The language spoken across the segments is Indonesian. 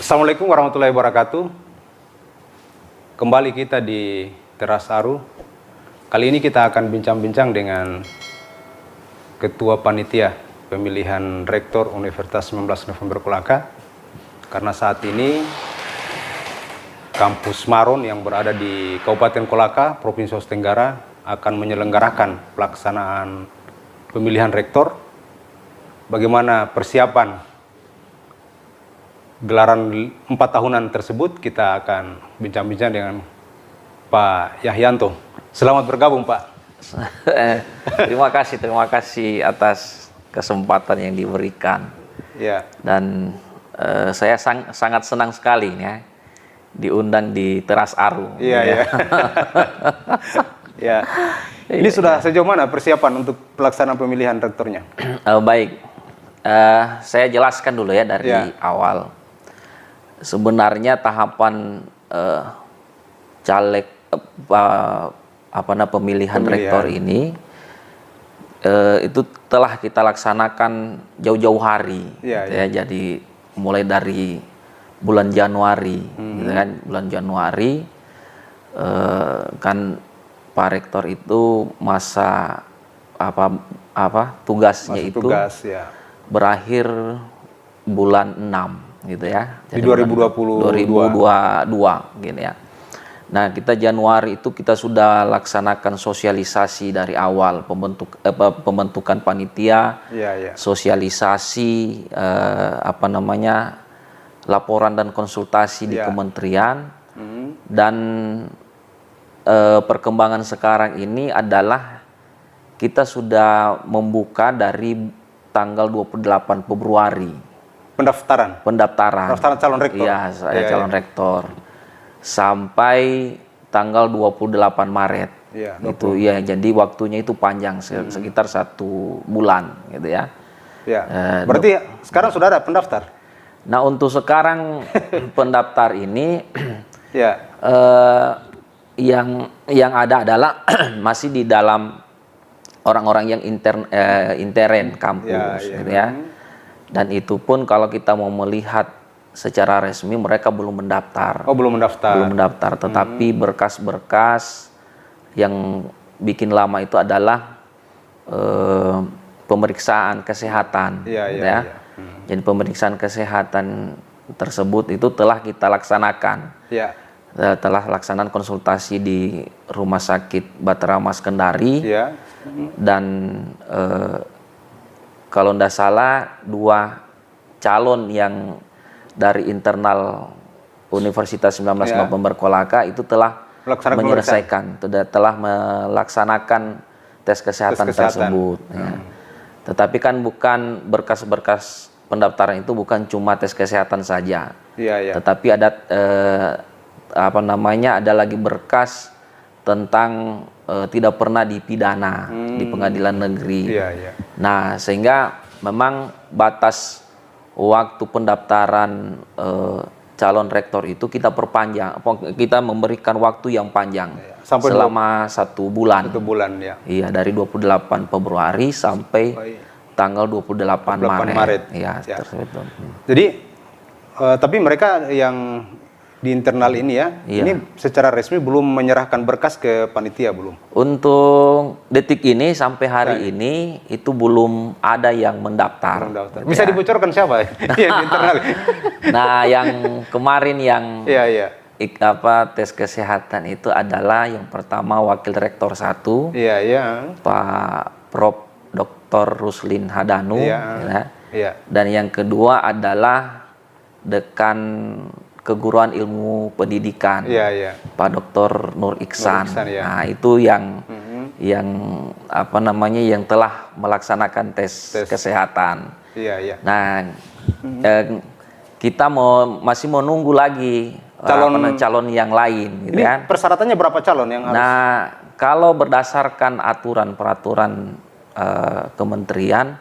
Assalamualaikum warahmatullahi wabarakatuh. Kembali kita di Teras Aru. Kali ini kita akan bincang-bincang dengan Ketua Panitia Pemilihan Rektor Universitas 19 November Kolaka. Karena saat ini Kampus Maron yang berada di Kabupaten Kolaka, Provinsi Sulawesi Tenggara akan menyelenggarakan pelaksanaan pemilihan rektor. Bagaimana persiapan gelaran 4 tahunan tersebut, kita akan bincang-bincang dengan Pak Yahyanto. Selamat bergabung, Pak. Terima kasih atas kesempatan yang diberikan. Ya. Dan saya sangat senang sekali ya diundang di Teras Aru. Iya, ya. Ya. Ini sudah sejauh mana persiapan untuk pelaksanaan pemilihan rektornya? Baik, saya jelaskan dulu ya dari awal. Sebenarnya tahapan caleg pemilihan rektor ini itu telah kita laksanakan jauh-jauh hari, ya. Jadi mulai dari bulan Januari, gitu kan? Bulan Januari kan Pak Rektor itu masa tugasnya itu berakhir bulan 6 gitu ya. Jadi di 2022 gitu ya. Nah, kita Januari itu kita sudah laksanakan sosialisasi dari awal pembentukan panitia, sosialisasi laporan dan konsultasi di kementerian, dan perkembangan sekarang ini adalah kita sudah membuka dari tanggal 28 Februari. Pendaftaran calon rektor. Iya, saya calon rektor. Sampai tanggal 28 Maret. Itu ya, jadi waktunya itu panjang, sekitar 1 bulan gitu ya. Berarti sekarang sudah ada pendaftar. Nah, untuk sekarang pendaftar ini yang ada adalah masih di dalam orang-orang yang intern kampus gitu ya. Dan itu pun kalau kita mau melihat secara resmi mereka belum mendaftar. Belum mendaftar. Tetapi berkas-berkas yang bikin lama itu adalah pemeriksaan kesehatan, ya. Jadi pemeriksaan kesehatan tersebut itu telah kita laksanakan. Telah laksanakan konsultasi di Rumah Sakit Batara Mas Kendari, dan kalau tidak salah 2 calon yang dari internal Universitas 19 November Kolaka itu telah menyelesaikan, telah melaksanakan tes kesehatan tersebut. Ya. Tetapi kan bukan berkas-berkas pendaftaran itu bukan cuma tes kesehatan saja, tetapi ada ada lagi berkas tentang tidak pernah dipidana di pengadilan negeri. Nah, sehingga memang batas waktu pendaftaran calon rektor itu kita perpanjang, kita memberikan waktu yang panjang selama 1 bulan. 1 bulan, ya. Iya, dari 28 Februari sampai tanggal 28 Maret. Tersebut. Jadi tapi mereka yang di internal ini ini secara resmi belum menyerahkan berkas ke panitia, belum? Untuk detik ini sampai hari ini itu belum ada yang mendaftar. Bisa dibocorkan siapa yang di internal? Nah, yang kemarin yang tes kesehatan itu adalah yang pertama Wakil Rektor 1, Pak Prof. Dr. Ruslin Hadanu, dan yang kedua adalah Dekan Keguruan Ilmu Pendidikan, Pak Dr. Nur Iksan. Nah, itu yang yang telah melaksanakan tes kesehatan. Nah, kita masih menunggu lagi calon yang lain. Gitu. Ini persyaratannya berapa calon yang harus? Nah, kalau berdasarkan aturan peraturan kementerian,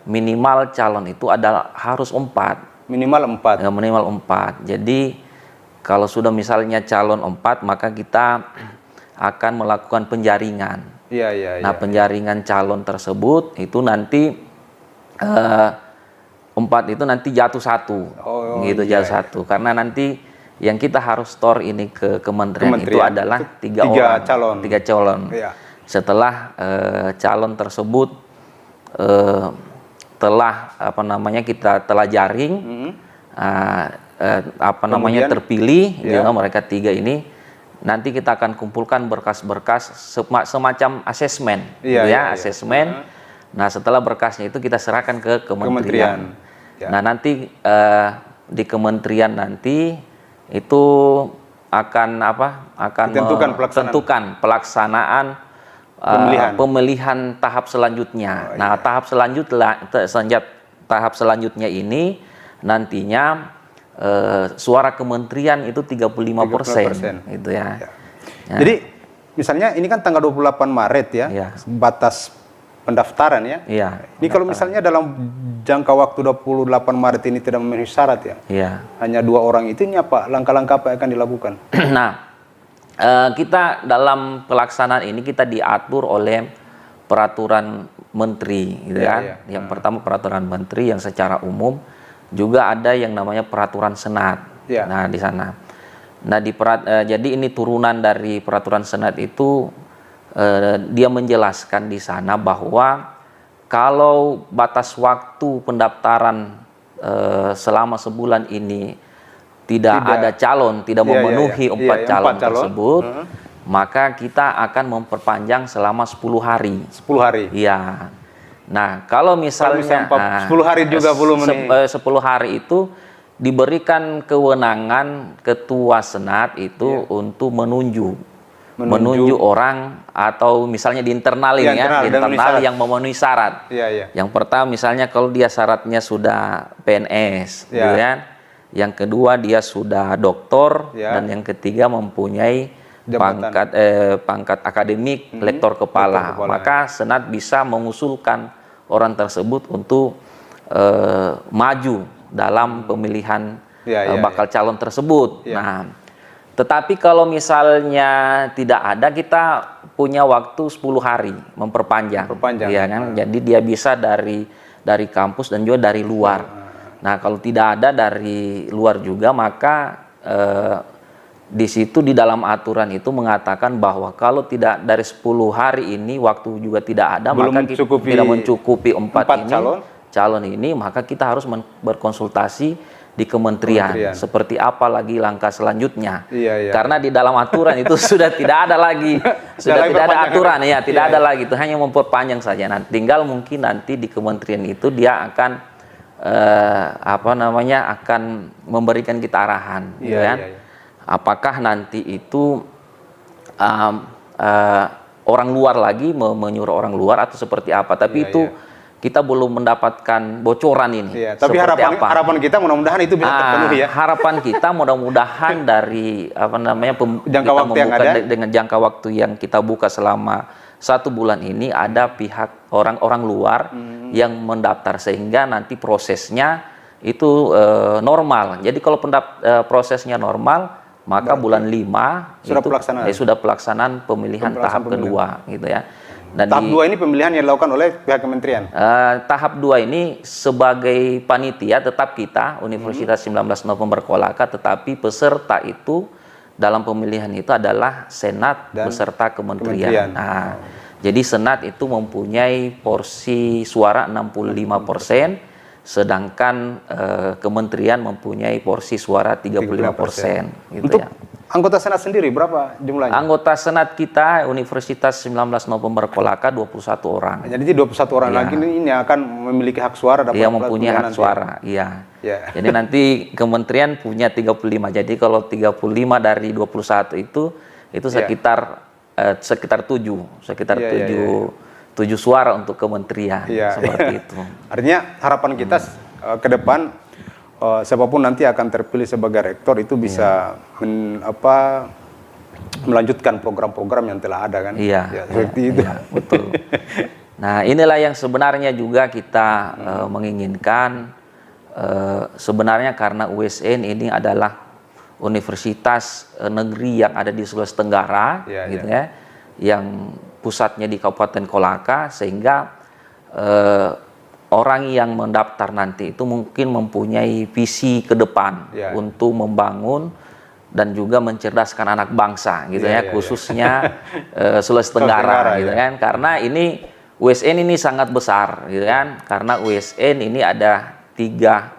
minimal calon itu harus 4. Minimal 4. Ya, minimal 4. Jadi kalau sudah misalnya calon 4, maka kita akan melakukan penjaringan. Nah, penjaringan calon tersebut itu nanti 4 itu nanti jatuh 1. gitu iya, Jalur 1. Karena nanti yang kita harus store ini ke kementerian itu adalah tiga calon. Iya. Setelah calon tersebut telah kita telah jaring, terpilih, mereka 3 ini, nanti kita akan kumpulkan berkas-berkas semacam asesmen, asesmen. Nah, setelah berkasnya itu kita serahkan ke kementerian. Ya. Nah, nanti di kementerian nanti itu akan tentukan pelaksanaan pemilihan tahap selanjutnya. Tahap selanjutnya ini nantinya suara kementerian itu 35%, gitu ya. Jadi misalnya ini kan tanggal 28 Maret ya, batas pendaftaran ya. Ini kalau misalnya dalam jangka waktu 28 Maret ini tidak memenuhi syarat ya. Hanya 2 orang itu, ini apa langkah-langkah apa yang akan dilakukan? Nah, kita dalam pelaksanaan ini kita diatur oleh peraturan menteri, gitu kan. Yang pertama peraturan menteri yang secara umum, juga ada yang namanya peraturan senat. Nah, di sana. Nah, jadi ini turunan dari peraturan senat itu, dia menjelaskan di sana bahwa kalau batas waktu pendaftaran selama sebulan ini tidak ada calon, tidak memenuhi 4 calon tersebut, maka kita akan memperpanjang selama 10 hari. 10 hari? Iya. Nah, kalau misalnya 10 hari juga belum 10 hari itu diberikan kewenangan ketua senat itu untuk menunjuk orang, atau misalnya di internal ini internal yang memenuhi syarat. Yang pertama misalnya kalau dia syaratnya sudah PNS, gitu kan. Yang kedua dia sudah doktor, dan yang ketiga mempunyai pangkat akademik lektor kepala. Maka senat bisa mengusulkan orang tersebut untuk maju dalam pemilihan bakal calon tersebut. Nah, tetapi kalau misalnya tidak ada, kita punya waktu 10 hari memperpanjang. Ya kan? Jadi dia bisa dari kampus dan juga dari luar. Nah, kalau tidak ada dari luar juga, maka di situ di dalam aturan itu mengatakan bahwa kalau tidak dari 10 hari ini waktu juga tidak ada, maka kita tidak mencukupi 4 calon ini, maka kita harus berkonsultasi di kementerian. Seperti apa lagi langkah selanjutnya. Karena di dalam aturan itu sudah tidak ada lagi, tidak ada aturan tidak ada lagi, itu hanya memperpanjang saja. Nah, tinggal mungkin nanti di kementerian itu dia akan akan memberikan kita arahan, apakah nanti itu orang luar lagi menyuruh orang luar atau seperti apa. Tapi itu kita belum mendapatkan bocoran ini. Tapi harapan kita mudah-mudahan itu bisa terpenuhi ya. Harapan kita mudah-mudahan dari jangka waktu yang ada, dengan jangka waktu yang kita buka selama 1 bulan ini, ada pihak orang-orang luar yang mendaftar, sehingga nanti prosesnya itu normal. Jadi kalau prosesnya normal, maka bulan 5 sudah pelaksanaan pemilihan tahap kedua, gitu ya. Dan tahap 2 ini pemilihan yang dilakukan oleh pihak kementerian. Tahap 2 ini sebagai panitia tetap kita Universitas 19 November Kolaka, tetapi peserta itu dalam pemilihan itu adalah senat beserta kementerian. Nah, jadi senat itu mempunyai porsi suara 65%, sedangkan kementerian mempunyai porsi suara 35%. Gitu. Untuk anggota senat sendiri berapa jumlahnya? Anggota senat kita Universitas 19 November Kolaka 21 orang. Jadi 21 orang lagi ini akan memiliki hak suara, dapat mempunyai hak suara. Jadi nanti kementerian punya 35. Jadi kalau 35 dari 21 itu sekitar 7 suara untuk kementerian, seperti itu. Artinya harapan kita ke depan, siapapun nanti akan terpilih sebagai rektor itu bisa melanjutkan program-program yang telah ada kan. Seperti itu. Betul. Nah, inilah yang sebenarnya juga kita menginginkan. Sebenarnya karena USN ini adalah universitas negeri yang ada di Sulawesi Tenggara, yang pusatnya di Kabupaten Kolaka, sehingga orang yang mendaftar nanti itu mungkin mempunyai visi ke depan untuk membangun dan juga mencerdaskan anak bangsa gitu khususnya Sulawesi Tenggara gitu kan, karena ini USN ini sangat besar gitu kan, karena USN ini ada 3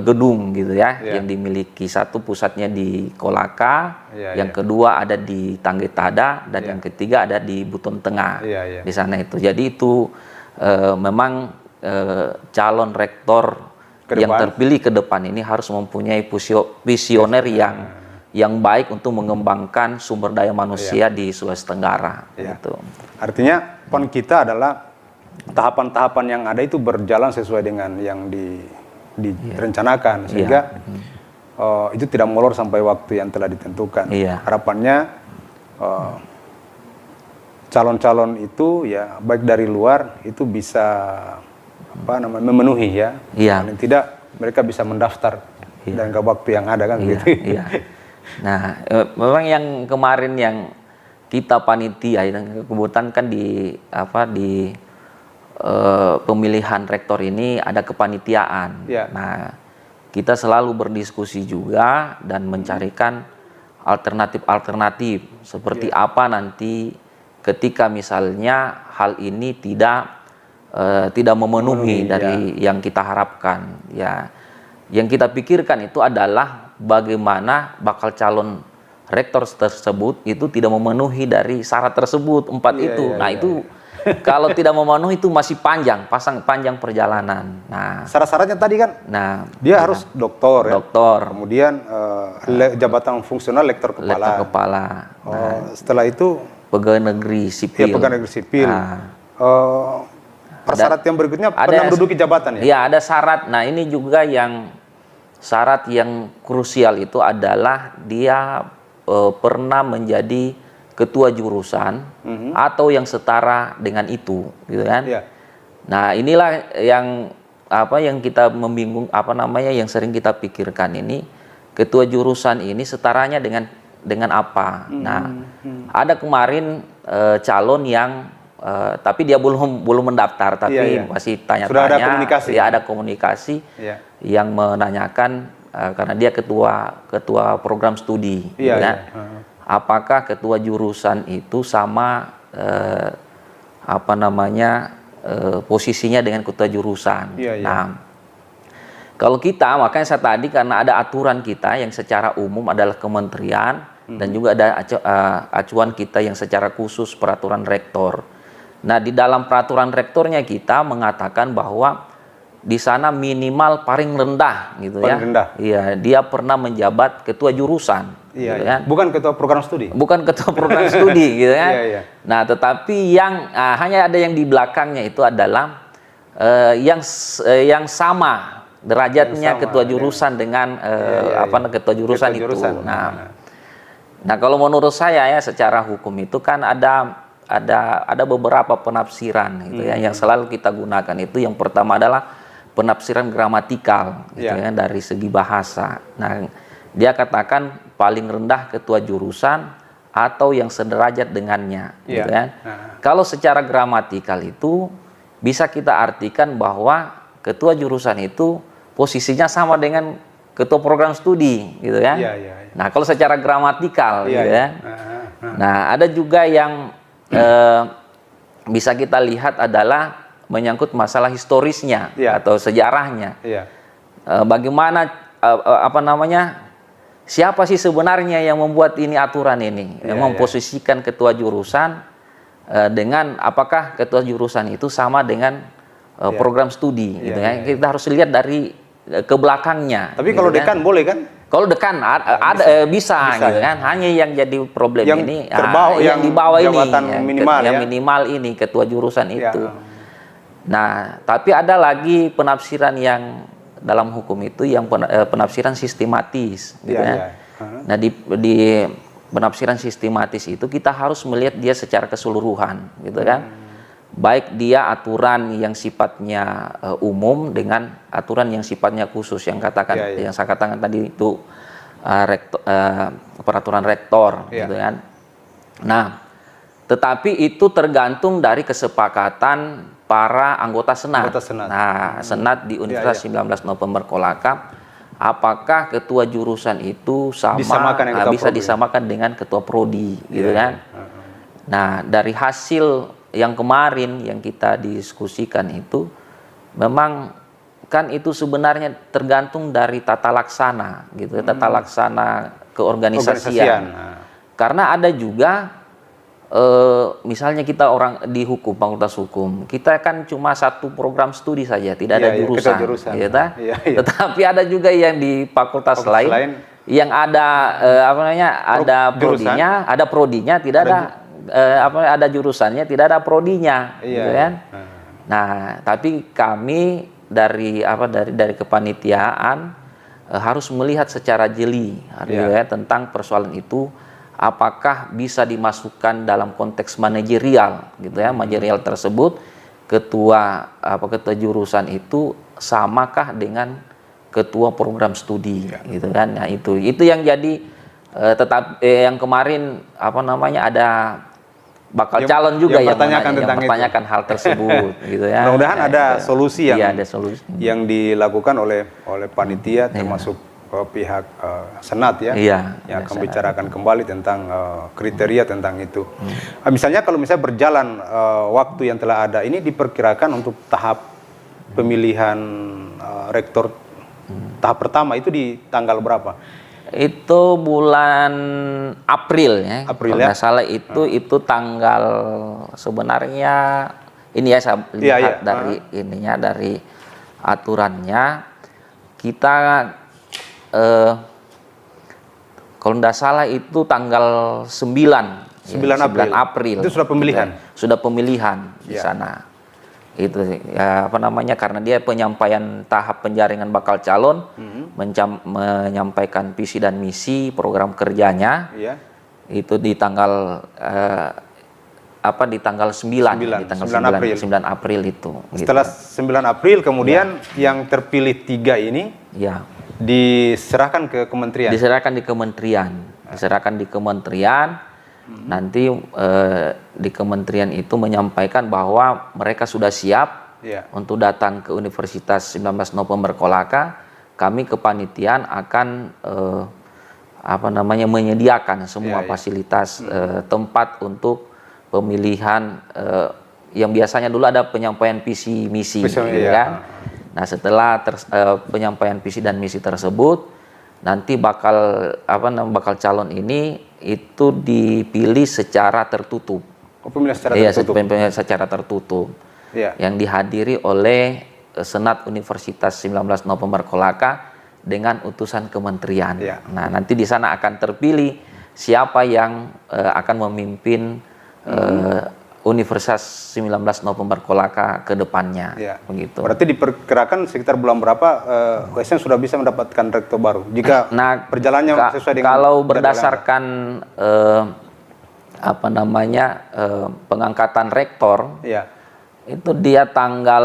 gedung gitu yang dimiliki. Satu pusatnya di Kolaka, yang kedua ada di Tanggetada, dan yang ketiga ada di Buton Tengah di sana itu. Jadi itu memang calon rektor yang terpilih ke depan ini harus mempunyai visioner yang baik untuk mengembangkan sumber daya manusia di Sulawesi Tenggara. Gitu. Artinya PON kita adalah tahapan-tahapan yang ada itu berjalan sesuai dengan yang direncanakan, sehingga itu tidak molor sampai waktu yang telah ditentukan. Harapannya calon-calon itu ya baik dari luar itu bisa memenuhi paling tidak mereka bisa mendaftar dan ke waktu yang ada kan gitu. Nah, memang yang kemarin yang kita panitia kebetulan kan di pemilihan rektor ini ada kepanitiaan. Nah, kita selalu berdiskusi juga dan mencarikan alternatif-alternatif seperti apa nanti ketika misalnya hal ini tidak memenuhi dari yang kita harapkan. Yang kita pikirkan itu adalah bagaimana bakal calon rektor tersebut itu tidak memenuhi dari syarat tersebut 4 itu. Itu kalau tidak memenuhi itu masih panjang perjalanan. Nah, syarat-syaratnya tadi kan, dia harus doktor, kemudian jabatan fungsional lektor kepala. Setelah itu pegawai negeri sipil. Pegawai negeri sipil. Persyarat yang berikutnya pernah menduduki jabatan ada syarat. Nah, ini juga syarat yang krusial itu adalah dia pernah menjadi ketua jurusan atau yang setara dengan itu, gitu kan? Nah, inilah yang kita membingung, yang sering kita pikirkan ini, ketua jurusan ini setaranya dengan apa? Nah, ada kemarin calon yang tapi dia belum mendaftar, tapi masih tanya-tanya. Sudah ada komunikasi. Ada komunikasi yang menanyakan karena dia ketua program studi, apakah ketua jurusan itu sama posisinya dengan ketua jurusan. Nah, kalau kita, makanya saya tadi karena ada aturan kita yang secara umum adalah kementerian dan juga ada acuan kita yang secara khusus peraturan rektor. Nah, di dalam peraturan rektornya kita mengatakan bahwa di sana minimal paling rendah gitu paling rendah. Dia pernah menjabat ketua jurusan. Gitu kan? Bukan ketua program studi. Bukan ketua program studi gitu kan. Nah, tetapi yang hanya ada yang di belakangnya itu adalah yang sama derajatnya ketua jurusan dengan ketua jurusan itu. Nah, kalau menurut saya secara hukum itu kan ada beberapa penafsiran gitu yang selalu kita gunakan itu. Yang pertama adalah penafsiran gramatikal gitu dari segi bahasa. Nah, dia katakan paling rendah ketua jurusan atau yang sederajat dengannya gitu kan. Kalau secara gramatikal itu bisa kita artikan bahwa ketua jurusan itu posisinya sama dengan ketua program studi gitu kan. Nah, kalau secara gramatikal gitu ya. Nah, ada juga yang bisa kita lihat adalah menyangkut masalah historisnya atau sejarahnya. Bagaimana siapa sih sebenarnya yang membuat ini aturan ini, memposisikan ketua jurusan dengan apakah ketua jurusan itu sama dengan program studi gitu ya. Kita harus lihat dari ke belakangnya. Tapi kalau dekan boleh kan? Kalau dekan bisa gitu kan. Hanya yang jadi problem yang ini yang di bawah ini yang minimal ini ketua jurusan itu. Nah, tapi ada lagi penafsiran yang dalam hukum itu yang penafsiran sistematis gitu Nah, di penafsiran sistematis itu kita harus melihat dia secara keseluruhan gitu kan. Baik dia aturan yang sifatnya umum dengan aturan yang sifatnya khusus yang saya katakan tadi itu peraturan rektor gitu kan. Nah, tetapi itu tergantung dari kesepakatan para anggota Senat. Nah, Senat di Universitas 19 November Kolaka, apakah ketua jurusan itu bisa disamakan dengan ketua prodi, gitu kan? Nah, dari hasil yang kemarin yang kita diskusikan itu, memang kan itu sebenarnya tergantung dari tata laksana, gitu, tata laksana keorganisasian. Karena ada juga misalnya kita orang di hukum, fakultas hukum, kita kan cuma satu program studi saja, tidak ada jurusan, gitu. Tetapi ada juga yang di fakultas lain yang ada ada prodinya, ada prodinya, tidak ada ada jurusannya, tidak ada prodinya, gitu kan. Nah, tapi kami dari kepanitiaan harus melihat secara jeli, tentang persoalan itu. Apakah bisa dimasukkan dalam konteks manajerial, gitu ya, manajerial tersebut ketua jurusan itu samakah dengan ketua program studi, gitu kan? Nah, itu yang jadi yang kemarin ada bakal calon juga yang mempertanyakan hal tersebut, gitu ya. Mudah-mudahan ada solusi yang dilakukan oleh panitia, termasuk pihak Senat yang akan bicarakan kembali tentang kriteria tentang itu. Misalnya kalau berjalan waktu yang telah ada ini, diperkirakan untuk tahap pemilihan rektor tahap pertama itu di tanggal berapa? Itu bulan April ya. April, kalau nggak salah itu tanggal, sebenarnya ini saya lihat dari dari aturannya kita kalau tidak salah itu tanggal 9 April. Itu sudah pemilihan. Sudah pemilihan di sana. Itu karena dia penyampaian tahap penjaringan bakal calon, menyampaikan visi dan misi program kerjanya. Itu di tanggal di tanggal 9 April itu. Setelah 9 April kemudian yang terpilih 3 ini diserahkan ke kementerian. Diserahkan di kementerian. Nanti di kementerian itu menyampaikan bahwa mereka sudah siap untuk datang ke Universitas 19 November Kolaka. Kami kepanitiaan akan menyediakan semua fasilitas tempat untuk pemilihan yang biasanya dulu ada penyampaian visi misi, kan? Nah, setelah penyampaian visi dan misi tersebut, nanti bakal calon ini itu dipilih secara tertutup. Pemilihan secara tertutup. Yang dihadiri oleh Senat Universitas 19 November Kolaka dengan utusan kementerian. Nah, nanti di sana akan terpilih siapa yang akan memimpin Universitas 19 November Kolaka ke depannya, begitu. Berarti diperkirakan sekitar bulan berapa USN sudah bisa mendapatkan rektor baru? Jika perjalanannya sesuai dengan kalau berdasarkan pengangkatan rektor, itu dia tanggal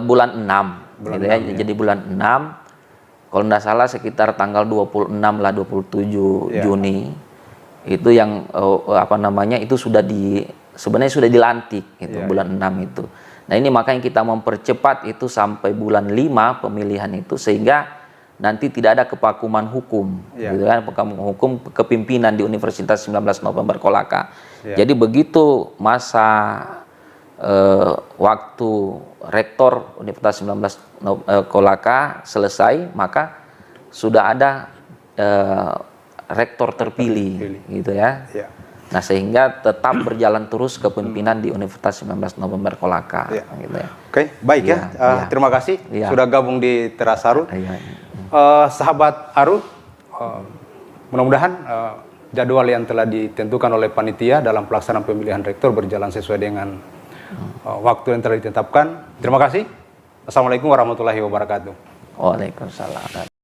bulan 6, Jadi bulan 6, kalau tidak salah sekitar tanggal 26 lah, 27 Juni. Itu yang itu sebenarnya sudah dilantik bulan 6 itu. Nah, ini makanya kita mempercepat itu sampai bulan 5 pemilihan itu, sehingga nanti tidak ada kevakuman hukum, gitu kan, hukum kepimpinan di Universitas 19 November Kolaka. Jadi begitu masa waktu rektor Universitas 19 Kolaka selesai, maka sudah ada rektor terpilih, gitu ya. Nah, sehingga tetap berjalan terus kepemimpinan di Universitas 19 November Kolaka. Gitu ya. Oke, baik terima kasih sudah gabung di Teras Aru. Sahabat Aru, mudah-mudahan jadwal yang telah ditentukan oleh panitia dalam pelaksanaan pemilihan rektor berjalan sesuai dengan waktu yang telah ditetapkan. Terima kasih. Assalamualaikum warahmatullahi wabarakatuh. Waalaikumsalam.